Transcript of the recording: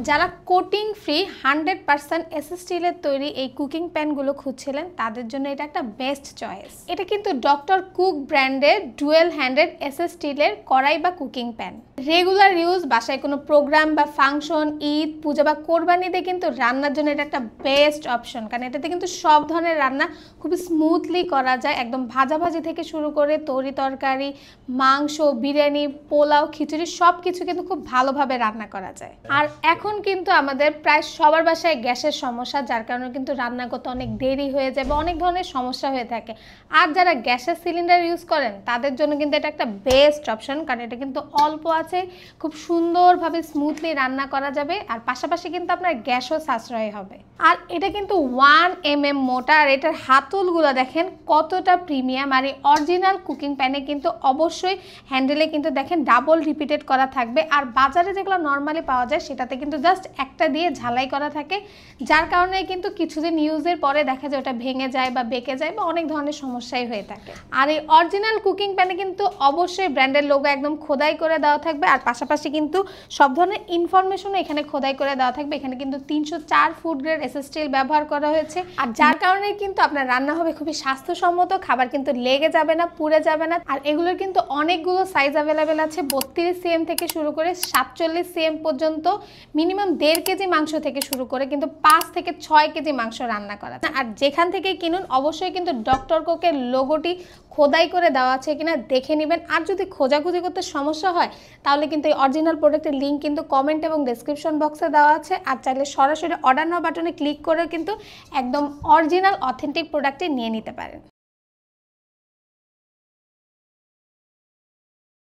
যারা coating free 100% SS স্টিলের তৈরি এই কুকিং প্যানগুলো খুঁজছিলেন তাদের জন্য এটা একটা বেস্ট চয়েস। এটা কিন্তু ডক্টর কুক ব্র্যান্ডের ডুয়েল হ্যান্ডেড এসএস স্টিলের কড়াই বা কুকিং প্যান। রেগুলার ইউজ, বাসায় কোনো প্রোগ্রাম বা ফাংশন, ঈদ, পূজা বা কোরবানিতে কিন্তু রান্নার জন্য এটা একটা বেস্ট অপশন, কারণ এটাতে কিন্তু সব ধরনের রান্না খুব স্মুথলি করা যায়। একদম ভাজাভাজি থেকে শুরু করে তরি তরকারি, মাংস, বিরিয়ানি, পোলাও, খিচুড়ি সব কিছু কিন্তু খুব ভালোভাবে রান্না করা যায়। আর এখন কিন্তু আমাদের প্রায় সবার বাসায় গ্যাসের সমস্যা, যার কারণে কিন্তু রান্না করতে অনেক দেরি হয়ে যায় বা অনেক ধরনের সমস্যা হয়ে থাকে। আর যারা গ্যাসের সিলিন্ডার ইউজ করেন তাদের জন্য কিন্তু এটা একটা বেস্ট অপশন, কারণ এটা কিন্তু অল্প আছে, খুব সুন্দরভাবে স্মুথলি রান্না করা যাবে, আর পাশাপাশি কিন্তু আপনার গ্যাসও সাশ্রয় হবে। আর এটা কিন্তু 1 mm মোটা, আর এটার হাতলগুলো দেখেন কতটা প্রিমিয়াম। আর এই অরিজিনাল কুকিং প্যানে কিন্তু অবশ্যই হ্যান্ডেলে কিন্তু দেখেন ডাবল রিপিটেড করা থাকবে। আর বাজারে যেগুলো নর্মালি পাওয়া যায় সেটাতে কিন্তু জাস্ট একটা দিয়ে ঝালাই করা থাকে, যার কারণে কিন্তু কিছুদিন ইউজের পরে দেখা যায় ওটা ভেঙে যায় বা বেঁকে যায় বা অনেক ধরনের সমস্যাই হয়ে থাকে। আর এই অরিজিনাল কুকিং প্যানে কিন্তু অবশ্যই ব্র্যান্ডের লোগো একদম খোদাই করে দেওয়া থাকবে, আর পাশাপাশি কিন্তু সব ধরনের ইনফরমেশনও এখানে খোদাই করে দেওয়া থাকবে। এখানে কিন্তু 304 ফুড গ্রেড এসএস স্টিল ব্যবহার করা হয়েছে, আর যার কারণে কিন্তু আপনার রান্না হবে খুবই স্বাস্থ্যসম্মত, খাবার কিন্তু লেগে যাবে না, পুড়ে যাবে না। আর এগুলোর কিন্তু অনেকগুলো সাইজ অ্যাভেলেবেল আছে, 32 cm থেকে শুরু করে 47 cm পর্যন্ত, মিনিমাম 1.5 কেজি মাংস থেকে শুরু করে কিন্তু 5 থেকে 6 কেজি মাংস রান্না করা যায়। আর যেখান থেকে কিনুন অবশ্যই কিন্তু ডক্টর কোকের লোগোটি খোদাই করে দেওয়া আছে কিনা দেখে নেবেন। আর যদি খোঁজাখুঁজি করতে সমস্যা হয় তাহলে কিন্তু এই অরিজিনাল প্রোডাক্টের লিঙ্ক কিন্তু কমেন্ট এবং ডেসক্রিপশন বক্সে দেওয়া আছে। আর চাইলে সরাসরি অর্ডার নাও বাটনে ক্লিক করে কিন্তু একদম অরিজিনাল অথেন্টিক প্রোডাক্টটি নিয়ে নিতে পারেন।